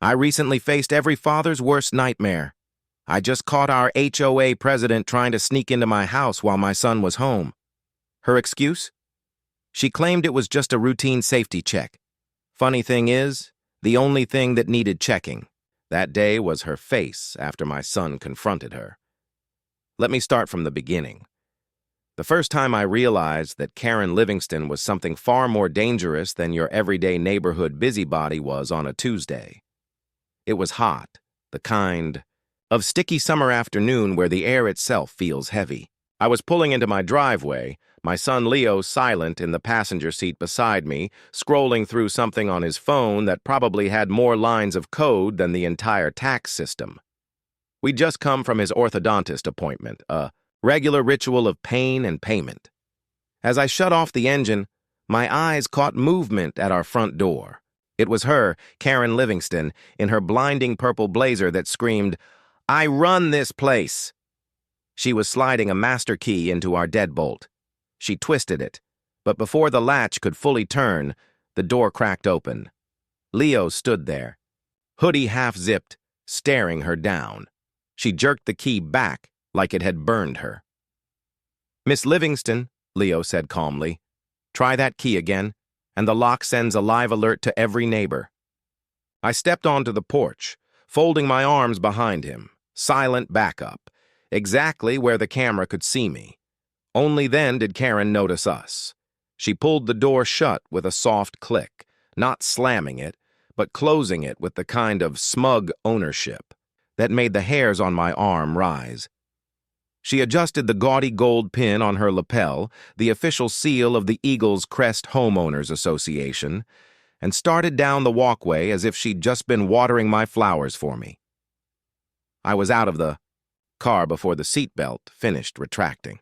I recently faced every father's worst nightmare. I just caught our HOA president trying to sneak into my house while my son was home. Her excuse? She claimed it was just a routine safety check. Funny thing is, the only thing that needed checking that day was her face after my son confronted her. Let me start from the beginning. The first time I realized that Karen Livingston was something far more dangerous than your everyday neighborhood busybody was on a Tuesday. It was hot, the kind of sticky summer afternoon where the air itself feels heavy. I was pulling into my driveway, my son Leo silent in the passenger seat beside me, scrolling through something on his phone that probably had more lines of code than the entire tax system. We'd just come from his orthodontist appointment, a regular ritual of pain and payment. As I shut off the engine, my eyes caught movement at our front door. It was her, Karen Livingston, in her blinding purple blazer that screamed, "I run this place!" She was sliding a master key into our deadbolt. She twisted it, but before the latch could fully turn, the door cracked open. Leo stood there, hoodie half-zipped, staring her down. She jerked the key back like it had burned her. "Miss Livingston," Leo said calmly, "try that key again, and the lock sends a live alert to every neighbor." I stepped onto the porch, folding my arms behind him, silent backup, exactly where the camera could see me. Only then did Karen notice us. She pulled the door shut with a soft click, not slamming it, but closing it with the kind of smug ownership that made the hairs on my arm rise. She adjusted the gaudy gold pin on her lapel, the official seal of the Eagles Crest Homeowners Association, and started down the walkway as if she'd just been watering my flowers for me. I was out of the car before the seatbelt finished retracting.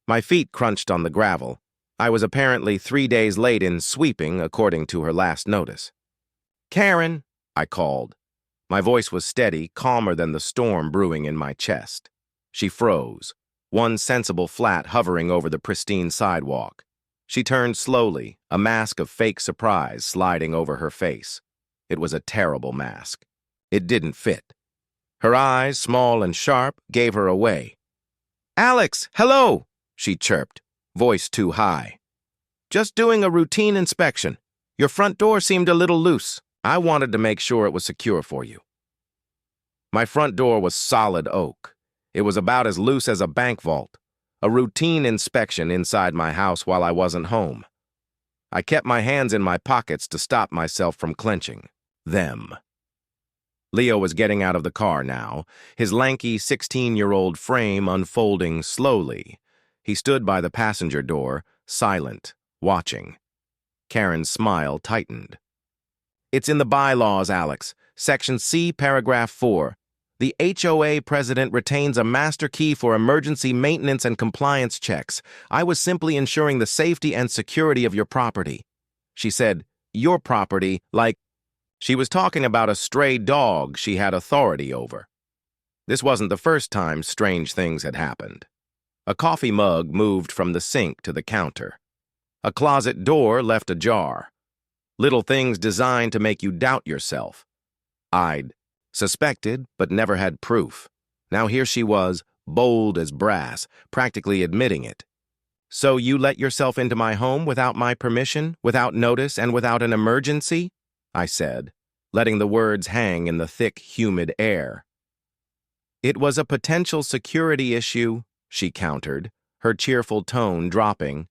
My feet crunched on the gravel. I was apparently 3 days late in sweeping, according to her last notice. "Karen," I called. My voice was steady, calmer than the storm brewing in my chest. She froze, one sensible flat hovering over the pristine sidewalk. She turned slowly, a mask of fake surprise sliding over her face. It was a terrible mask. It didn't fit. Her eyes, small and sharp, gave her away. "Alex, hello!" she chirped, voice too high. "Just doing a routine inspection. Your front door seemed a little loose. I wanted to make sure it was secure for you." My front door was solid oak. It was about as loose as a bank vault. A routine inspection inside my house while I wasn't home. I kept my hands in my pockets to stop myself from clenching. Them. Leo was getting out of the car now, his lanky 16-year-old frame unfolding slowly. He stood by the passenger door, silent, watching. Karen's smile tightened. "It's in the bylaws, Alex. Section C, paragraph 4. The HOA president retains a master key for emergency maintenance and compliance checks. I was simply ensuring the safety and security of your property." She said, "Your property," like she was talking about a stray dog she had authority over. This wasn't the first time strange things had happened. A coffee mug moved from the sink to the counter. A closet door left ajar. Little things designed to make you doubt yourself. I'd suspected, but never had proof. Now here she was, bold as brass, practically admitting it. "So you let yourself into my home without my permission, without notice, and without an emergency?" I said, letting the words hang in the thick, humid air. "It was a potential security issue," she countered, her cheerful tone dropping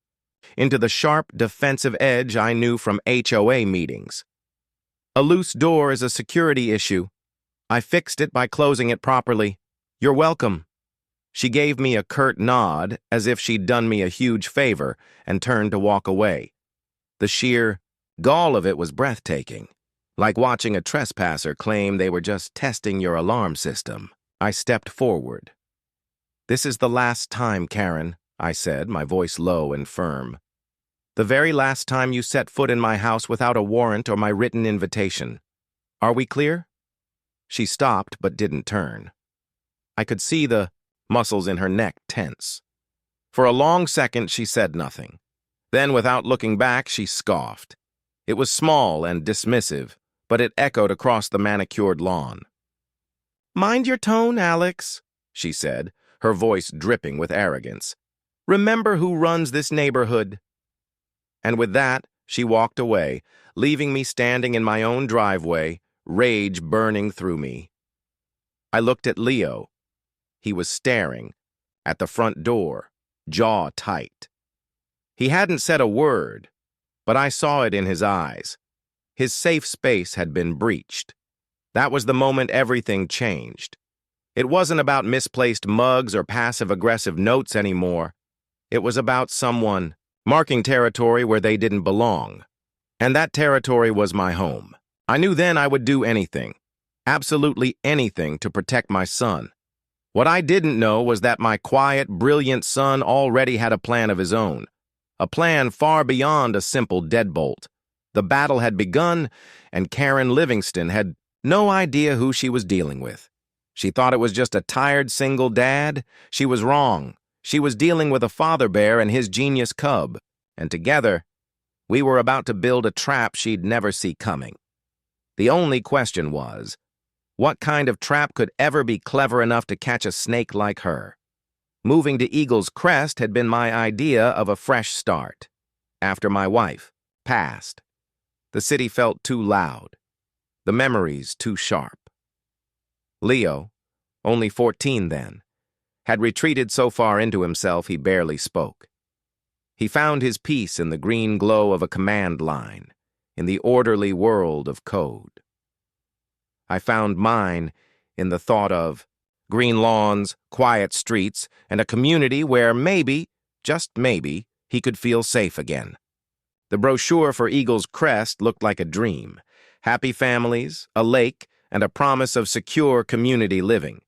into the sharp, defensive edge I knew from HOA meetings. "A loose door is a security issue. I fixed it by closing it properly. You're welcome." She gave me a curt nod, as if she'd done me a huge favor, and turned to walk away. The sheer gall of it was breathtaking, like watching a trespasser claim they were just testing your alarm system. I stepped forward. "This is the last time, Karen," I said, my voice low and firm. "The very last time you set foot in my house without a warrant or my written invitation. Are we clear?" She stopped but didn't turn. I could see the muscles in her neck tense. For a long second she said nothing. Then, without looking back, she scoffed. It was small and dismissive, but it echoed across the manicured lawn. "Mind your tone, Alex," she said, her voice dripping with arrogance. "Remember who runs this neighborhood." And with that, she walked away, leaving me standing in my own driveway, rage burning through me. I looked at Leo. He was staring at the front door, jaw tight. He hadn't said a word, but I saw it in his eyes. His safe space had been breached. That was the moment everything changed. It wasn't about misplaced mugs or passive-aggressive notes anymore. It was about someone marking territory where they didn't belong. And that territory was my home. I knew then I would do anything, absolutely anything, to protect my son. What I didn't know was that my quiet, brilliant son already had a plan of his own, a plan far beyond a simple deadbolt. The battle had begun, and Karen Livingston had no idea who she was dealing with. She thought it was just a tired single dad. She was wrong. She was dealing with a father bear and his genius cub, and together, we were about to build a trap she'd never see coming. The only question was, what kind of trap could ever be clever enough to catch a snake like her? Moving to Eagle's Crest had been my idea of a fresh start. After my wife passed, the city felt too loud, the memories too sharp. Leo, only 14 then, had retreated so far into himself he barely spoke. He found his peace in the green glow of a command line, in the orderly world of code. I found mine in the thought of green lawns, quiet streets, and a community where maybe, just maybe, he could feel safe again. The brochure for Eagle's Crest looked like a dream. Happy families, a lake, and a promise of secure community living.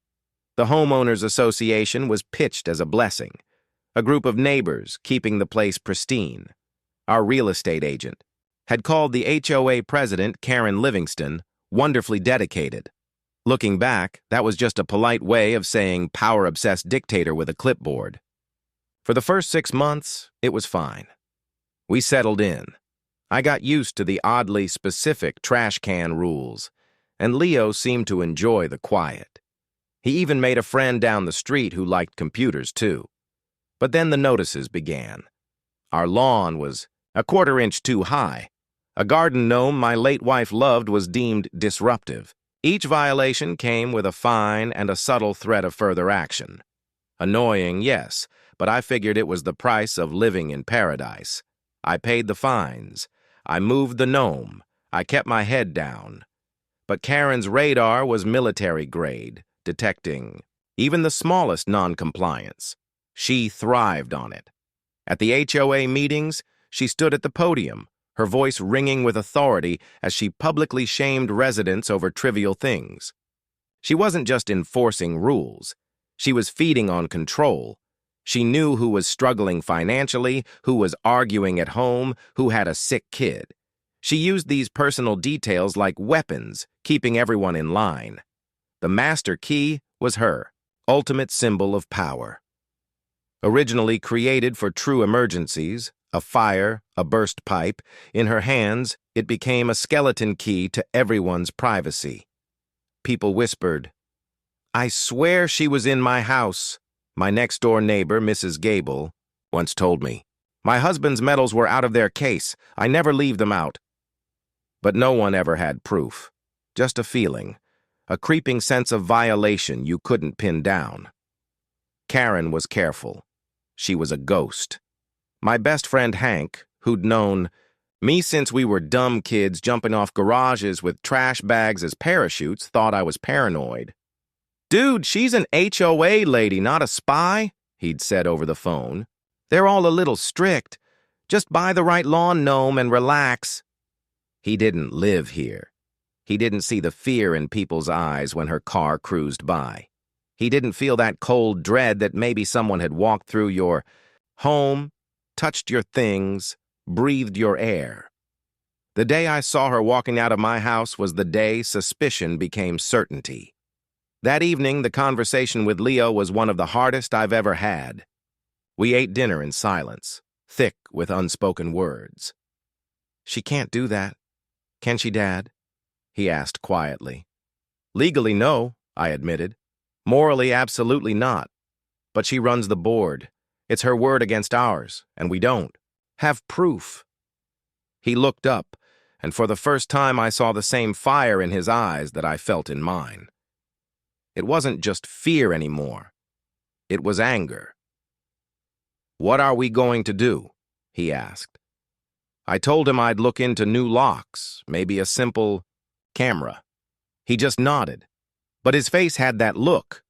The Homeowners Association was pitched as a blessing, a group of neighbors keeping the place pristine. Our real estate agent had called the HOA president, Karen Livingston, wonderfully dedicated. Looking back, that was just a polite way of saying power-obsessed dictator with a clipboard. For the first 6 months, it was fine. We settled in. I got used to the oddly specific trash can rules, and Leo seemed to enjoy the quiet. He even made a friend down the street who liked computers, too. But then the notices began. Our lawn was a 1/4 inch too high. A garden gnome my late wife loved was deemed disruptive. Each violation came with a fine and a subtle threat of further action. Annoying, yes, but I figured it was the price of living in paradise. I paid the fines. I moved the gnome. I kept my head down. But Karen's radar was military grade, detecting even the smallest non-compliance. She thrived on it. At the HOA meetings, she stood at the podium, her voice ringing with authority as she publicly shamed residents over trivial things. She wasn't just enforcing rules. She was feeding on control. She knew who was struggling financially, who was arguing at home, who had a sick kid. She used these personal details like weapons, keeping everyone in line. The master key was her, ultimate symbol of power. Originally created for true emergencies, a fire, a burst pipe, in her hands, it became a skeleton key to everyone's privacy. People whispered, "I swear she was in my house," my next-door neighbor, Mrs. Gable, once told me. "My husband's medals were out of their case. I never leave them out." But no one ever had proof. Just a feeling, a creeping sense of violation you couldn't pin down. Karen was careful. She was a ghost. My best friend Hank, who'd known me since we were dumb kids jumping off garages with trash bags as parachutes, thought I was paranoid. "Dude, she's an HOA lady, not a spy," he'd said over the phone. "They're all a little strict. Just buy the right lawn gnome and relax." He didn't live here. He didn't see the fear in people's eyes when her car cruised by. He didn't feel that cold dread that maybe someone had walked through your home, touched your things, breathed your air. The day I saw her walking out of my house was the day suspicion became certainty. That evening, the conversation with Leo was one of the hardest I've ever had. We ate dinner in silence, thick with unspoken words. "She can't do that. Can she, Dad?" he asked quietly. Legally, no, I admitted. Morally, absolutely not. But she runs the board. It's her word against ours, and we don't have proof. He looked up, and for the first time I saw the same fire in his eyes that I felt in mine. It wasn't just fear anymore. It was anger. "What are we going to do?" he asked. I told him I'd look into new locks, maybe a simple camera. He just nodded, but his face had that look,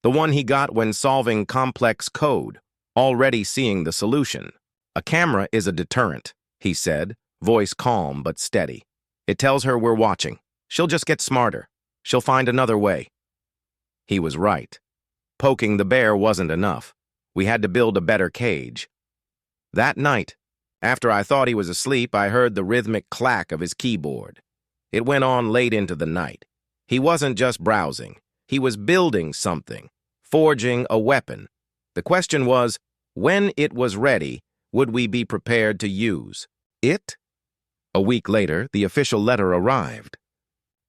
the one he got when solving complex code, already seeing the solution. "A camera is a deterrent," he said, voice calm but steady. "It tells her we're watching. She'll just get smarter. She'll find another way." He was right. Poking the bear wasn't enough. We had to build a better cage. That night, after I thought he was asleep, I heard the rhythmic clack of his keyboard. It went on late into the night. He wasn't just browsing. He was building something, forging a weapon. The question was, when it was ready, would we be prepared to use it? A week later, the official letter arrived.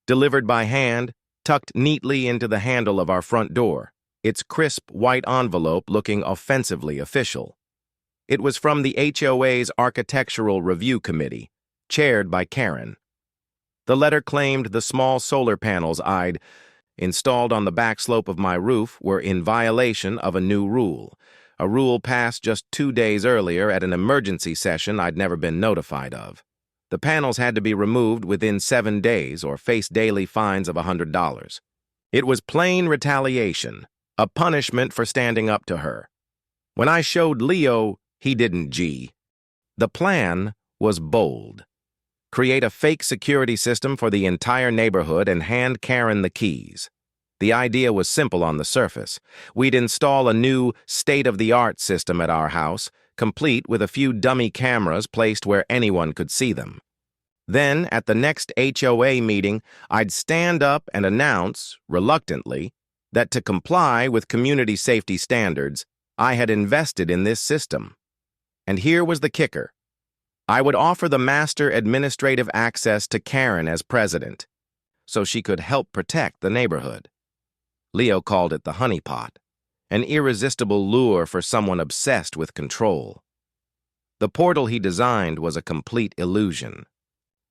Delivered by hand, tucked neatly into the handle of our front door, its crisp white envelope looking offensively official. It was from the HOA's Architectural Review Committee, chaired by Karen. The letter claimed the small solar panels I'd installed on the back slope of my roof were in violation of a new rule, a rule passed just 2 days earlier at an emergency session I'd never been notified of. The panels had to be removed within 7 days or face daily fines of $100. It was plain retaliation, a punishment for standing up to her. When I showed Leo, he didn't G. The plan was bold. Create a fake security system for the entire neighborhood and hand Karen the keys. The idea was simple on the surface. We'd install a new, state-of-the-art system at our house, complete with a few dummy cameras placed where anyone could see them. Then, at the next HOA meeting, I'd stand up and announce, reluctantly, that to comply with community safety standards, I had invested in this system. And here was the kicker. I would offer the master administrative access to Karen as president, so she could help protect the neighborhood. Leo called it the honeypot, an irresistible lure for someone obsessed with control. The portal he designed was a complete illusion.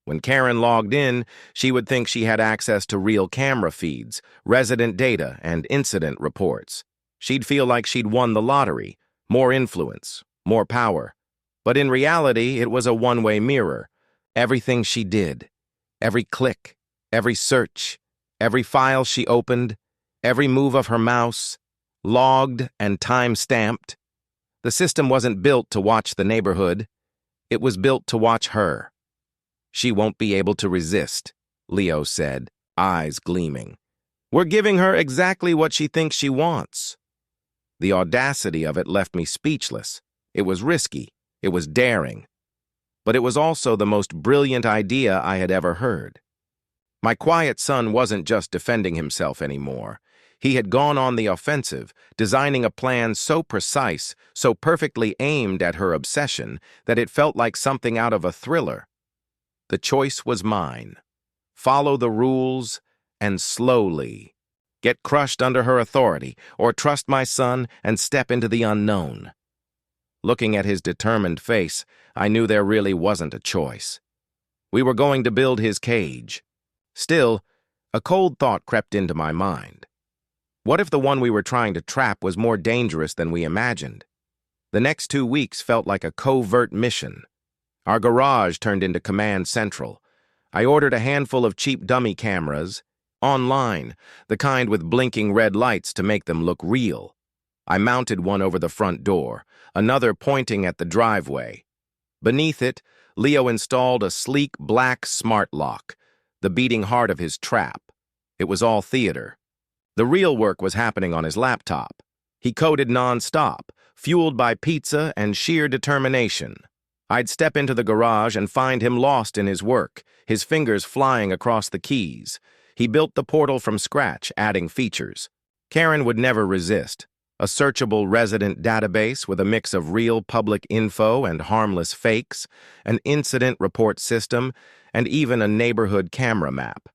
When Karen logged in, she would think she had access to real camera feeds, resident data, and incident reports. She'd feel like she'd won the lottery, more influence, more power. But in reality, it was a one-way mirror. Everything she did, every click, every search, every file she opened, every move of her mouse, logged and time-stamped. The system wasn't built to watch the neighborhood. It was built to watch her. "She won't be able to resist," Leo said, eyes gleaming. "We're giving her exactly what she thinks she wants." The audacity of it left me speechless. It was risky. It was daring. But it was also the most brilliant idea I had ever heard. My quiet son wasn't just defending himself anymore. He had gone on the offensive, designing a plan so precise, so perfectly aimed at her obsession, that it felt like something out of a thriller. The choice was mine. Follow the rules, and slowly. Get crushed under her authority, or trust my son and step into the unknown. Looking at his determined face, I knew there really wasn't a choice. We were going to build his cage. Still, a cold thought crept into my mind. What if the one we were trying to trap was more dangerous than we imagined? The next 2 weeks felt like a covert mission. Our garage turned into command central. I ordered a handful of cheap dummy cameras, online, the kind with blinking red lights to make them look real. I mounted one over the front door, another pointing at the driveway. Beneath it, Leo installed a sleek black smart lock, the beating heart of his trap. It was all theater. The real work was happening on his laptop. He coded non-stop, fueled by pizza and sheer determination. I'd step into the garage and find him lost in his work, his fingers flying across the keys. He built the portal from scratch, adding features. Karen would never resist. A searchable resident database with a mix of real public info and harmless fakes, an incident report system, and even a neighborhood camera map.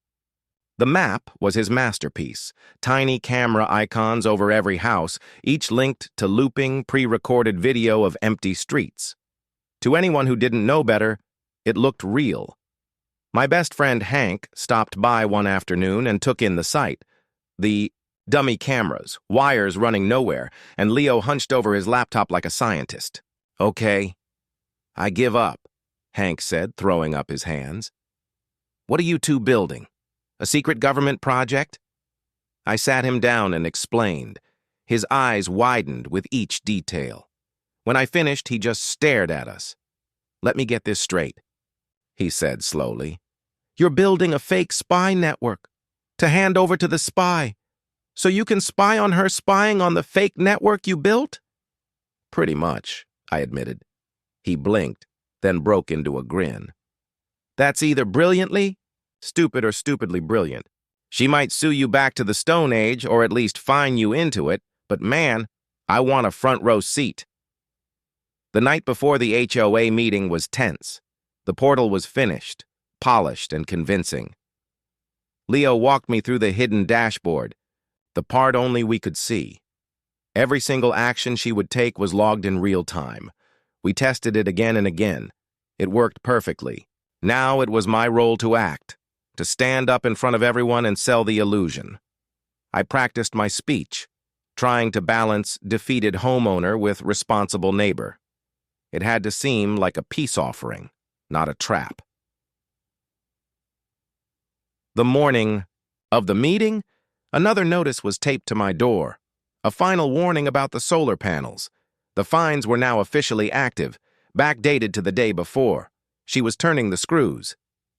The map was his masterpiece, tiny camera icons over every house, each linked to looping, pre-recorded video of empty streets. To anyone who didn't know better, it looked real. My best friend Hank stopped by one afternoon and took in the sight. The dummy cameras, wires running nowhere, and Leo hunched over his laptop like a scientist. "Okay, I give up," Hank said, throwing up his hands. "What are you two building? A secret government project?" I sat him down and explained. His eyes widened with each detail. When I finished, he just stared at us. "Let me get this straight," he said slowly. "You're building a fake spy network to hand over to the spy, so you can spy on her spying on the fake network you built?" "Pretty much," I admitted. He blinked, then broke into a grin. "That's either brilliantly stupid or stupidly brilliant. She might sue you back to the Stone Age or at least fine you into it, but man, I want a front row seat." The night before the HOA meeting was tense. The portal was finished, polished, and convincing. Leo walked me through the hidden dashboard, the part only we could see. Every single action she would take was logged in real time. We tested it again and again. It worked perfectly. Now it was my role to act, to stand up in front of everyone and sell the illusion. I practiced my speech, trying to balance defeated homeowner with responsible neighbor. It had to seem like a peace offering, not a trap. The morning of the meeting, another notice was taped to my door, a final warning about the solar panels. The fines were now officially active, backdated to the day before. She was turning the screws.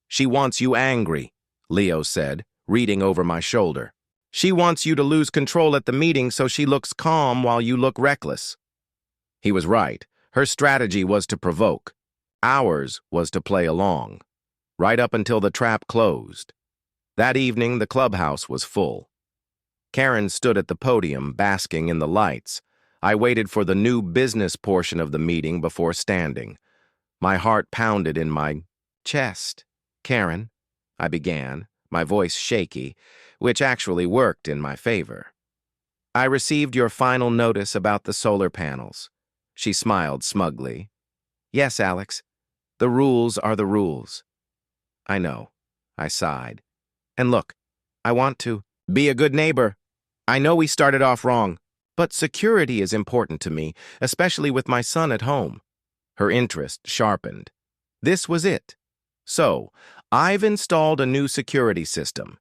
"She wants you angry," Leo said, reading over my shoulder. "She wants you to lose control at the meeting so she looks calm while you look reckless." He was right. Her strategy was to provoke. Ours was to play along, right up until the trap closed. That evening, the clubhouse was full. Karen stood at the podium, basking in the lights. I waited for the new business portion of the meeting before standing. My heart pounded in my chest. "Karen," I began, my voice shaky, which actually worked in my favor. "I received your final notice about the solar panels." She smiled smugly. "Yes, Alex. The rules are the rules." "I know," I sighed. "And look, I want to be a good neighbor. I know we started off wrong, but security is important to me, especially with my son at home." Her interest sharpened. This was it. "So, I've installed a new security system,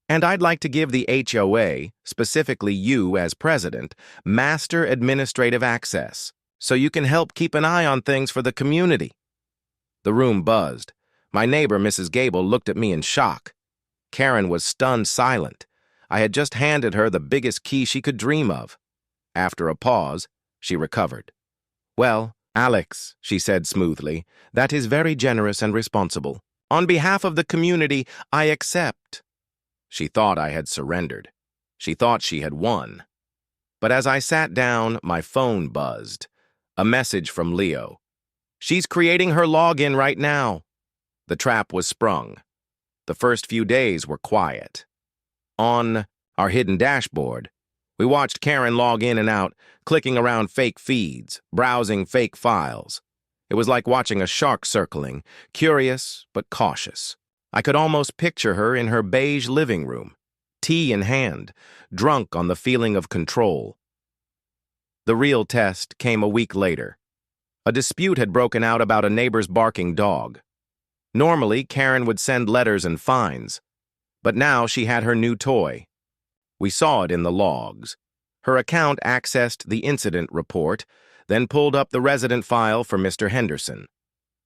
and I'd like to give the HOA, specifically you as president, master administrative access, so you can help keep an eye on things for the community." The room buzzed. My neighbor, Mrs. Gable, looked at me in shock. Karen was stunned silent. I had just handed her the biggest key she could dream of. After a pause, she recovered. "Well, Alex," she said smoothly, "that is very generous and responsible. On behalf of the community, I accept." She thought I had surrendered. She thought she had won. But as I sat down, my phone buzzed. A message from Leo. "She's creating her login right now." The trap was sprung. The first few days were quiet. On our hidden dashboard, we watched Karen log in and out, clicking around fake feeds, browsing fake files. It was like watching a shark circling, curious but cautious. I could almost picture her in her beige living room, tea in hand, drunk on the feeling of control. The real test came a week later. A dispute had broken out about a neighbor's barking dog. Normally, Karen would send letters and fines, but now she had her new toy. We saw it in the logs. Her account accessed the incident report, then pulled up the resident file for Mr. Henderson.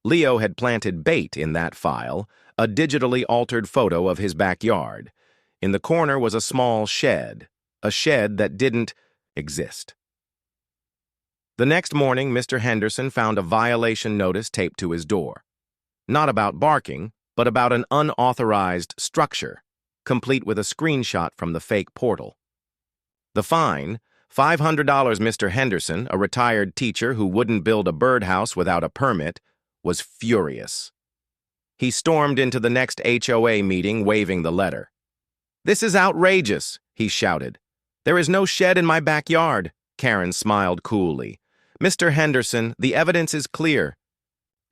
Leo had planted bait in that file, a digitally altered photo of his backyard. In the corner was a small shed, a shed that didn't exist. The next morning, Mr. Henderson found a violation notice taped to his door. Not about barking, but about an unauthorized structure, complete with a screenshot from the fake portal. The fine, $500. Mr. Henderson, a retired teacher who wouldn't build a birdhouse without a permit, was furious. He stormed into the next HOA meeting waving the letter. "This is outrageous," he shouted. "There is no shed in my backyard." Karen smiled coolly. "Mr. Henderson, the evidence is clear.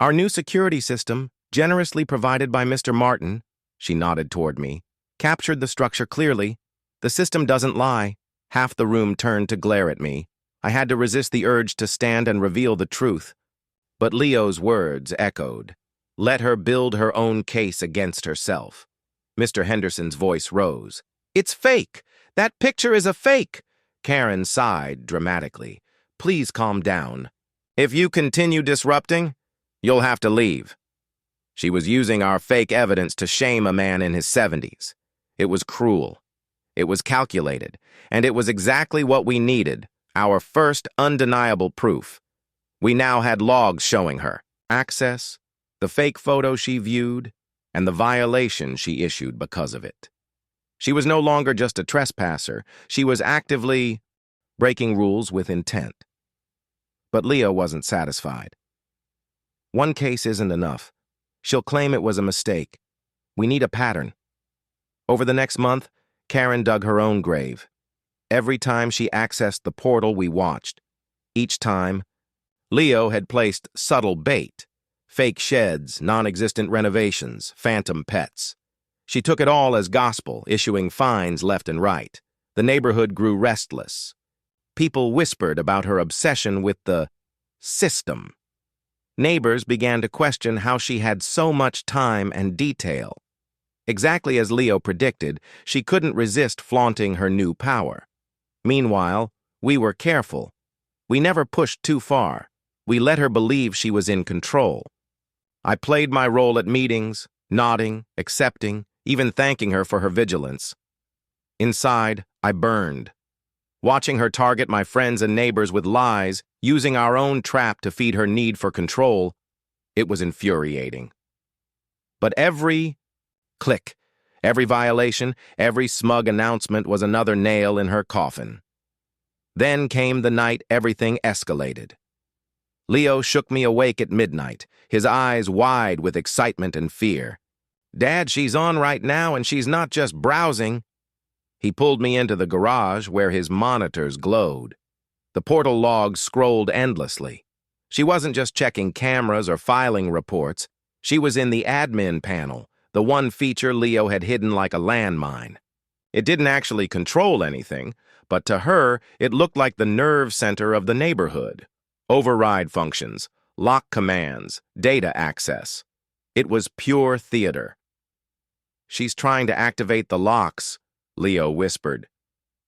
Our new security system, generously provided by Mr. Martin," she nodded toward me, "captured the structure clearly. The system doesn't lie." Half the room turned to glare at me. I had to resist the urge to stand and reveal the truth. But Leo's words echoed. Let her build her own case against herself. Mr. Henderson's voice rose. "It's fake! That picture is a fake!" Karen sighed dramatically. "Please calm down. If you continue disrupting, you'll have to leave." She was using our fake evidence to shame a man in his 70s. It was cruel. It was calculated, and it was exactly what we needed, our first undeniable proof. We now had logs showing her access, the fake photo she viewed, and the violation she issued because of it. She was no longer just a trespasser. She was actively breaking rules with intent. But Leo wasn't satisfied. "One case isn't enough. She'll claim it was a mistake. We need a pattern." Over the next month, Karen dug her own grave. Every time she accessed the portal, we watched. Each time, Leo had placed subtle bait, fake sheds, non-existent renovations, phantom pets. She took it all as gospel, issuing fines left and right. The neighborhood grew restless. People whispered about her obsession with the system. Neighbors began to question how she had so much time and detail. Exactly as Leo predicted, she couldn't resist flaunting her new power. Meanwhile, we were careful. We never pushed too far. We let her believe she was in control. I played my role at meetings, nodding, accepting, even thanking her for her vigilance. Inside, I burned. Watching her target my friends and neighbors with lies, using our own trap to feed her need for control, it was infuriating. But every click, every violation, every smug announcement was another nail in her coffin. Then came the night everything escalated. Leo shook me awake at midnight, his eyes wide with excitement and fear. "Dad, she's on right now, and she's not just browsing." He pulled me into the garage where his monitors glowed. The portal logs scrolled endlessly. She wasn't just checking cameras or filing reports. She was in the admin panel, the one feature Leo had hidden like a landmine. It didn't actually control anything, but to her, it looked like the nerve center of the neighborhood. Override functions, lock commands, data access. It was pure theater. "She's trying to activate the locks," Leo whispered.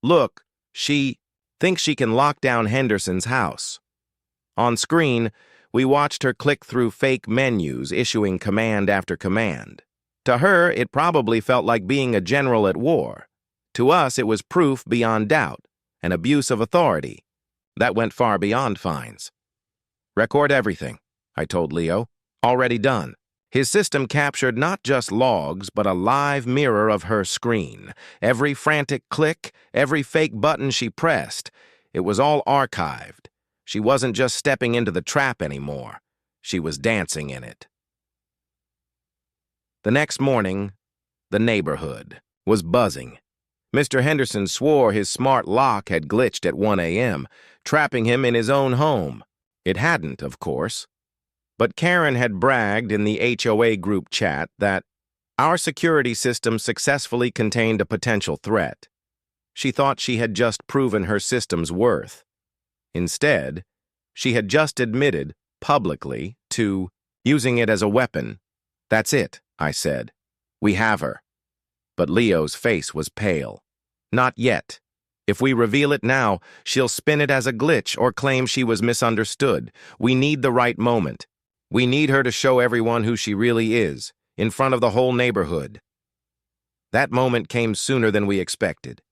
"Look, she thinks she can lock down Henderson's house." On screen, we watched her click through fake menus, issuing command after command. To her, it probably felt like being a general at war. To us, it was proof beyond doubt, an abuse of authority. That went far beyond fines. "Record everything," I told Leo. "Already done." His system captured not just logs, but a live mirror of her screen. Every frantic click, every fake button she pressed, it was all archived. She wasn't just stepping into the trap anymore. She was dancing in it. The next morning, the neighborhood was buzzing. Mr. Henderson swore his smart lock had glitched at 1 a.m., trapping him in his own home. It hadn't, of course. But Karen had bragged in the HOA group chat that our security system successfully contained a potential threat. She thought she had just proven her system's worth. Instead, she had just admitted, publicly, to using it as a weapon. "That's it," I said. "We have her." But Leo's face was pale. "Not yet. If we reveal it now, she'll spin it as a glitch or claim she was misunderstood. We need the right moment. We need her to show everyone who she really is, in front of the whole neighborhood." That moment came sooner than we expected.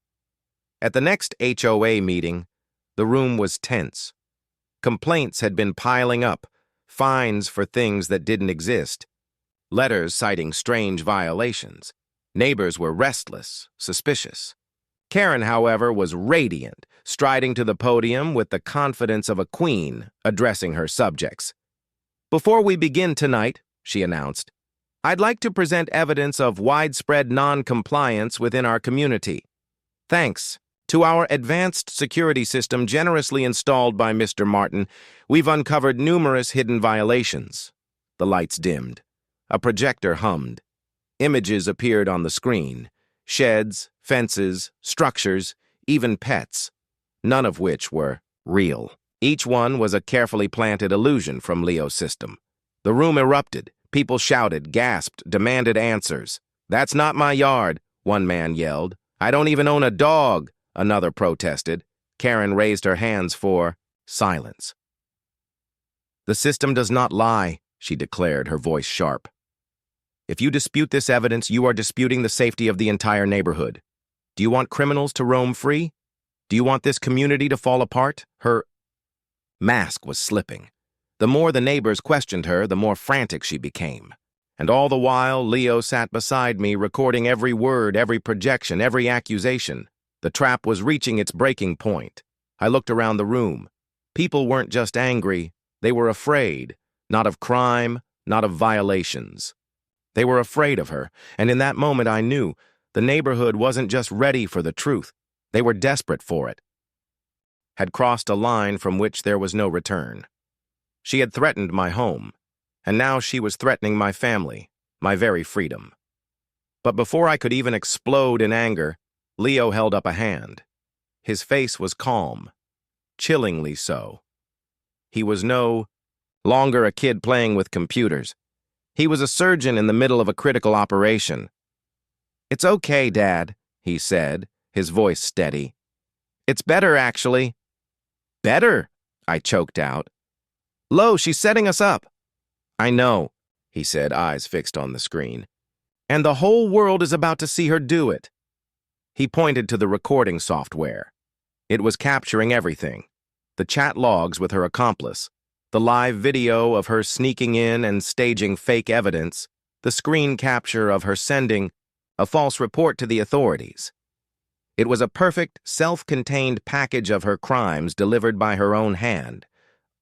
At the next HOA meeting, the room was tense. Complaints had been piling up, fines for things that didn't exist, letters citing strange violations. Neighbors were restless, suspicious. Karen, however, was radiant, striding to the podium with the confidence of a queen, addressing her subjects. "Before we begin tonight," she announced, I'd like to present evidence of widespread non-compliance within our community. Thanks to our advanced security system generously installed by Mr. Martin, we've uncovered numerous hidden violations. The lights dimmed. A projector hummed. Images appeared on the screen. Sheds, fences, structures, even pets, none of which were real. Each one was a carefully planted illusion from Leo's system. The room erupted. People shouted, gasped, demanded answers. "That's not my yard," one man yelled. "I don't even own a dog," another protested. Karen raised her hands for silence. "The system does not lie," she declared, her voice sharp. "If you dispute this evidence, you are disputing the safety of the entire neighborhood. Do you want criminals to roam free? Do you want this community to fall apart?" Her mask was slipping. The more the neighbors questioned her, the more frantic she became. And all the while, Leo sat beside me, recording every word, every projection, every accusation. The trap was reaching its breaking point. I looked around the room. People weren't just angry, they were afraid. Not of crime, not of violations. They were afraid of her, and in that moment I knew the neighborhood wasn't just ready for the truth. They were desperate for it. Had crossed a line from which there was no return. She had threatened my home, and now she was threatening my family, my very freedom. But before I could even explode in anger, Leo held up a hand. His face was calm, chillingly so. He was no longer a kid playing with computers. He was a surgeon in the middle of a critical operation. "It's okay, Dad," he said, his voice steady. "It's better, actually." "Better?" I choked out. "Lo, she's setting us up." "I know," he said, eyes fixed on the screen. "And the whole world is about to see her do it." He pointed to the recording software. It was capturing everything. The chat logs with her accomplice, the live video of her sneaking in and staging fake evidence, the screen capture of her sending a false report to the authorities. It was a perfect, self-contained package of her crimes delivered by her own hand.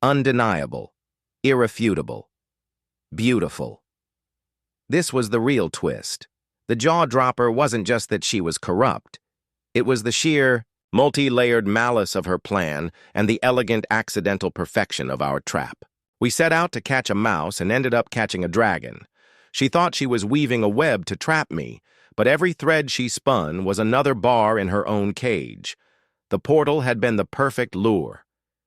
Undeniable, irrefutable, beautiful. This was the real twist. The jaw-dropper wasn't just that she was corrupt. It was the sheer, multi-layered malice of her plan and the elegant, accidental perfection of our trap. We set out to catch a mouse and ended up catching a dragon. She thought she was weaving a web to trap me, but every thread she spun was another bar in her own cage. The portal had been the perfect lure.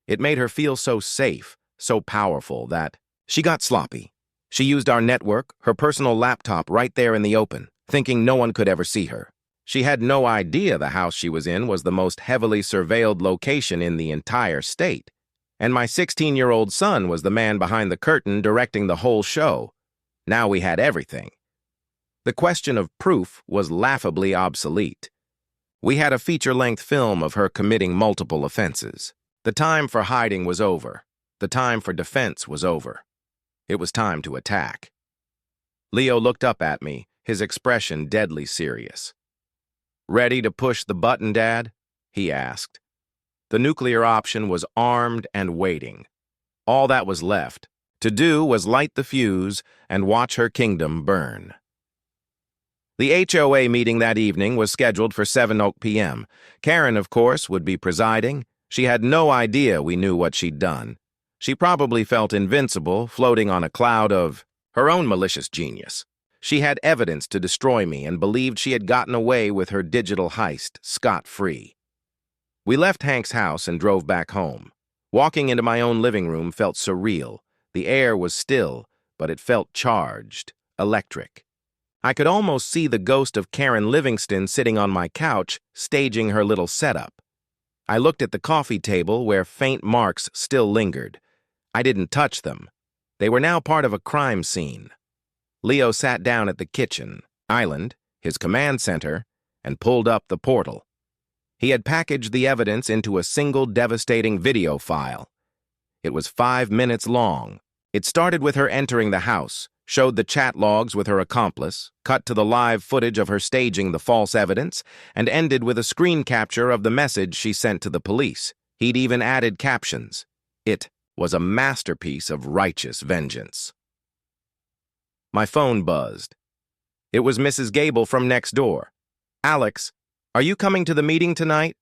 It made her feel so safe, so powerful that she got sloppy. She used our network, her personal laptop right there in the open, thinking no one could ever see her. She had no idea the house she was in was the most heavily surveilled location in the entire state. And my 16-year-old son was the man behind the curtain directing the whole show. Now we had everything. The question of proof was laughably obsolete. We had a feature-length film of her committing multiple offenses. The time for hiding was over. The time for defense was over. It was time to attack. Leo looked up at me, his expression deadly serious. "Ready to push the button, Dad?" he asked. The nuclear option was armed and waiting. All that was left to do was light the fuse and watch her kingdom burn. The HOA meeting that evening was scheduled for 7 p.m. Karen, of course, would be presiding. She had no idea we knew what she'd done. She probably felt invincible, floating on a cloud of her own malicious genius. She had evidence to destroy me and believed she had gotten away with her digital heist, scot-free. We left Hank's house and drove back home. Walking into my own living room felt surreal. The air was still, but it felt charged, electric. I could almost see the ghost of Karen Livingston sitting on my couch, staging her little setup. I looked at the coffee table where faint marks still lingered. I didn't touch them. They were now part of a crime scene. Leo sat down at the kitchen island, his command center, and pulled up the portal. He had packaged the evidence into a single devastating video file. It was 5 minutes long. It started with her entering the house, showed the chat logs with her accomplice, cut to the live footage of her staging the false evidence, and ended with a screen capture of the message she sent to the police. He'd even added captions. It was a masterpiece of righteous vengeance. My phone buzzed. It was Mrs. Gable from next door. "Alex, are you coming to the meeting tonight?"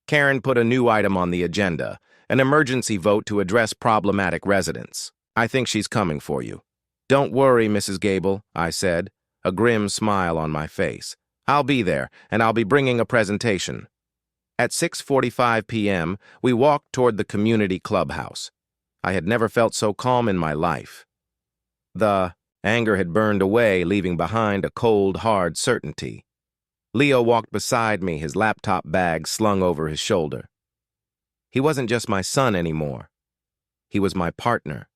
Karen put a new item on the agenda, an emergency vote to address problematic residents. "I think she's coming for you." "Don't worry, Mrs. Gable," I said, a grim smile on my face. "I'll be there, and I'll be bringing a presentation." At 6:45 p.m., we walked toward the community clubhouse. I had never felt so calm in my life. The anger had burned away, leaving behind a cold, hard certainty. Leo walked beside me, his laptop bag slung over his shoulder. He wasn't just my son anymore. He was my partner.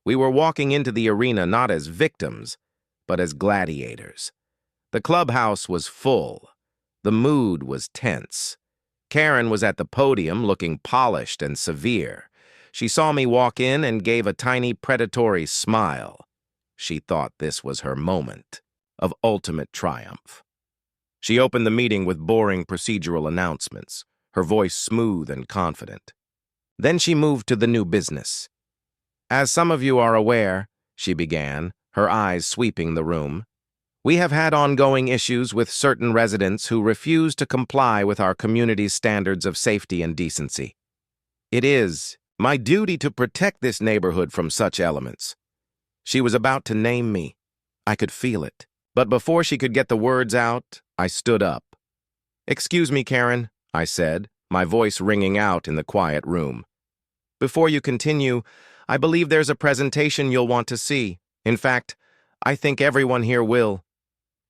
We were walking into the arena not as victims, but as gladiators. The clubhouse was full. The mood was tense. Karen was at the podium, looking polished and severe. She saw me walk in and gave a tiny predatory smile. She thought this was her moment of ultimate triumph. She opened the meeting with boring procedural announcements, her voice smooth and confident. Then she moved to the new business. "As some of you are aware," she began, her eyes sweeping the room, "we have had ongoing issues with certain residents who refuse to comply with our community's standards of safety and decency. It is my duty to protect this neighborhood from such elements." She was about to name me. I could feel it. But before she could get the words out, I stood up. "Excuse me, Karen," I said, my voice ringing out in the quiet room. "Before you continue, I believe there's a presentation you'll want to see. In fact, I think everyone here will."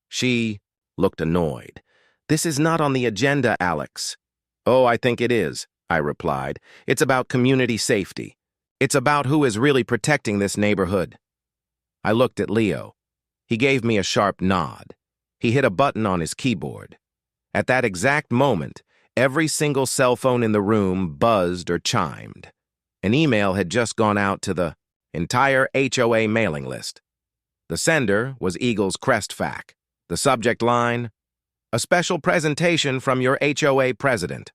She looked annoyed. "This is not on the agenda, Alex." "Oh, I think it is," I replied. "It's about community safety. It's about who is really protecting this neighborhood." I looked at Leo. He gave me a sharp nod. He hit a button on his keyboard. At that exact moment, every single cell phone in the room buzzed or chimed. An email had just gone out to the entire HOA mailing list. The sender was Eagles Crest Fac. The subject line, "A special presentation from your HOA president."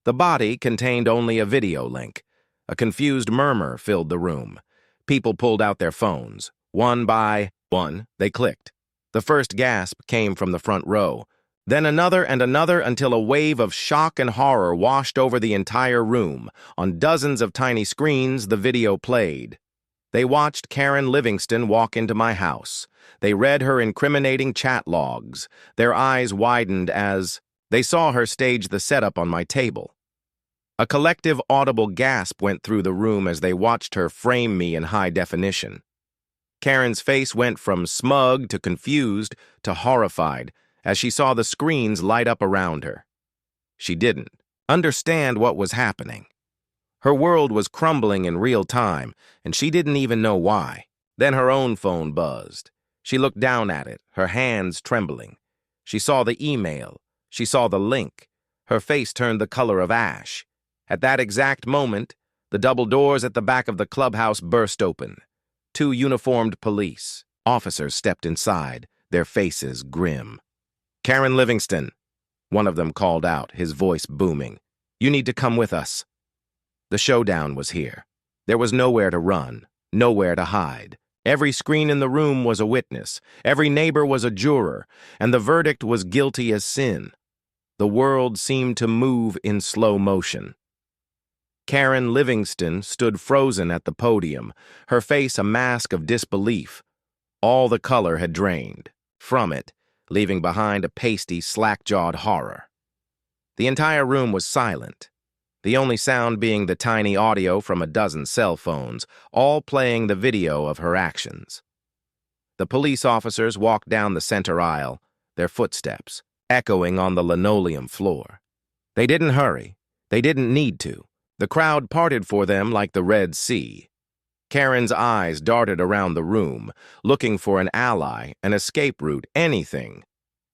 The body contained only a video link. A confused murmur filled the room. People pulled out their phones. One by one, they clicked. The first gasp came from the front row. Then another and another until a wave of shock and horror washed over the entire room. On dozens of tiny screens, the video played. They watched Karen Livingston walk into my house. They read her incriminating chat logs. Their eyes widened as they saw her stage the setup on my table. A collective audible gasp went through the room as they watched her frame me in high definition. Karen's face went from smug to confused to horrified as she saw the screens light up around her. She didn't understand what was happening. Her world was crumbling in real time, and she didn't even know why. Then her own phone buzzed. She looked down at it, her hands trembling. She saw the email. She saw the link. Her face turned the color of ash. At that exact moment, the double doors at the back of the clubhouse burst open. 2 uniformed police officers stepped inside, their faces grim. "Karen Livingston," one of them called out, his voice booming. "You need to come with us." The showdown was here. There was nowhere to run, nowhere to hide. Every screen in the room was a witness. Every neighbor was a juror, and the verdict was guilty as sin. The world seemed to move in slow motion. Karen Livingston stood frozen at the podium, her face a mask of disbelief. All the color had drained from it, leaving behind a pasty, slack-jawed horror. The entire room was silent, the only sound being the tiny audio from a dozen cell phones, all playing the video of her actions. The police officers walked down the center aisle, their footsteps echoing on the linoleum floor. They didn't hurry. They didn't need to. The crowd parted for them like the Red Sea. Karen's eyes darted around the room, looking for an ally, an escape route, anything.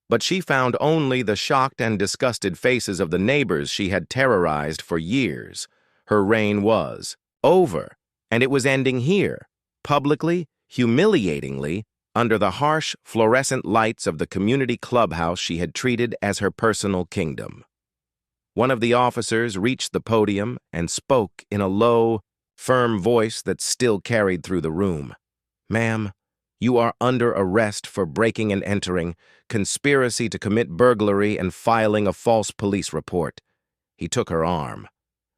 But she found only the shocked and disgusted faces of the neighbors she had terrorized for years. Her reign was over, and it was ending here, publicly, humiliatingly, under the harsh, fluorescent lights of the community clubhouse she had treated as her personal kingdom. One of the officers reached the podium and spoke in a low, firm voice that still carried through the room. "Ma'am, You are under arrest for breaking and entering, conspiracy to commit burglary, and filing a false police report." He took her arm.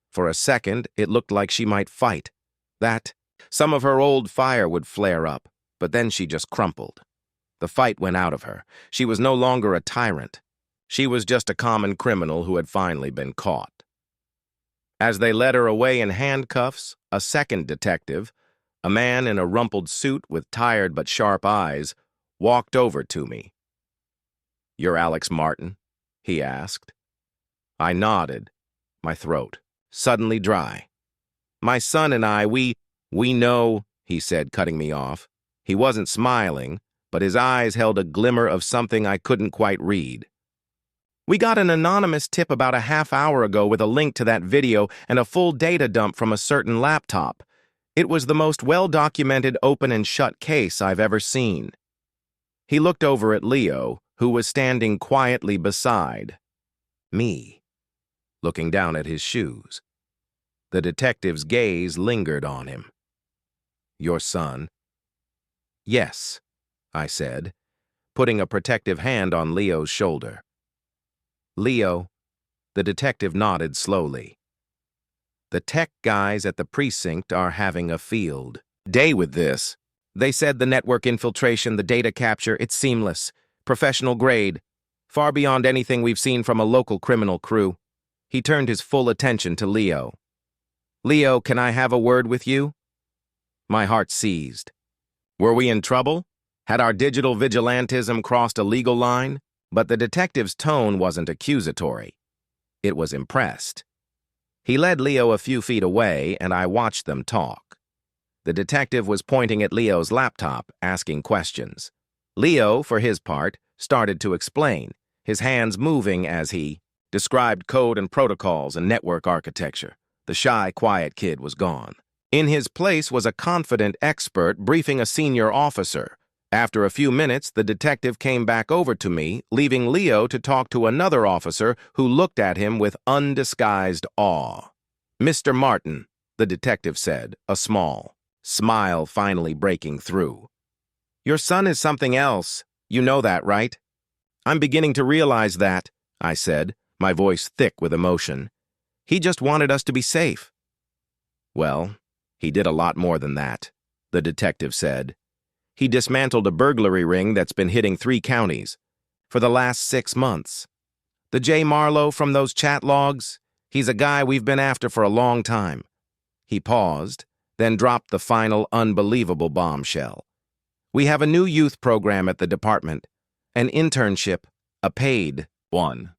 For a second, it looked like she might fight. That some of her old fire would flare up, but then she just crumpled. The fight went out of her. She was no longer a tyrant. She was just a common criminal who had finally been caught. As they led her away in handcuffs, a second detective, a man in a rumpled suit with tired but sharp eyes, walked over to me. "You're Alex Martin?" he asked. I nodded, my throat suddenly dry. "My son and I, we know," he said, cutting me off. He wasn't smiling, but his eyes held a glimmer of something I couldn't quite read. "We got an anonymous tip about a half-hour ago with a link to that video and a full data dump from a certain laptop. It was the most well-documented open and shut case I've ever seen." He looked over at Leo, who was standing quietly beside me, looking down at his shoes. The detective's gaze lingered on him. "Your son?" "Yes," I said, putting a protective hand on Leo's shoulder. "Leo," the detective nodded slowly. "The tech guys at the precinct are having a field day with this. They said the network infiltration, the data capture, it's seamless, professional grade, far beyond anything we've seen from a local criminal crew." He turned his full attention to Leo. "Leo, can I have a word with you?" My heart seized. Were we in trouble? Had our digital vigilantism crossed a legal line? But the detective's tone wasn't accusatory. It was impressed. He led Leo a few feet away, and I watched them talk. The detective was pointing at Leo's laptop, asking questions. Leo, for his part, started to explain, his hands moving as he described code and protocols and network architecture. The shy, quiet kid was gone. In his place was a confident expert briefing a senior officer. After a few minutes, the detective came back over to me, leaving Leo to talk to another officer who looked at him with undisguised awe. "Mr. Martin," the detective said, a small smile finally breaking through. "Your son is something else. You know that, right?" "I'm beginning to realize that," I said, my voice thick with emotion. "He just wanted us to be safe." "Well, he did a lot more than that," the detective said. "He dismantled a burglary ring that's been hitting 3 counties for the last 6 months. The J. Marlowe from those chat logs, he's a guy we've been after for a long time." He paused, then dropped the final unbelievable bombshell. "We have a new youth program at the department, an internship, a paid one.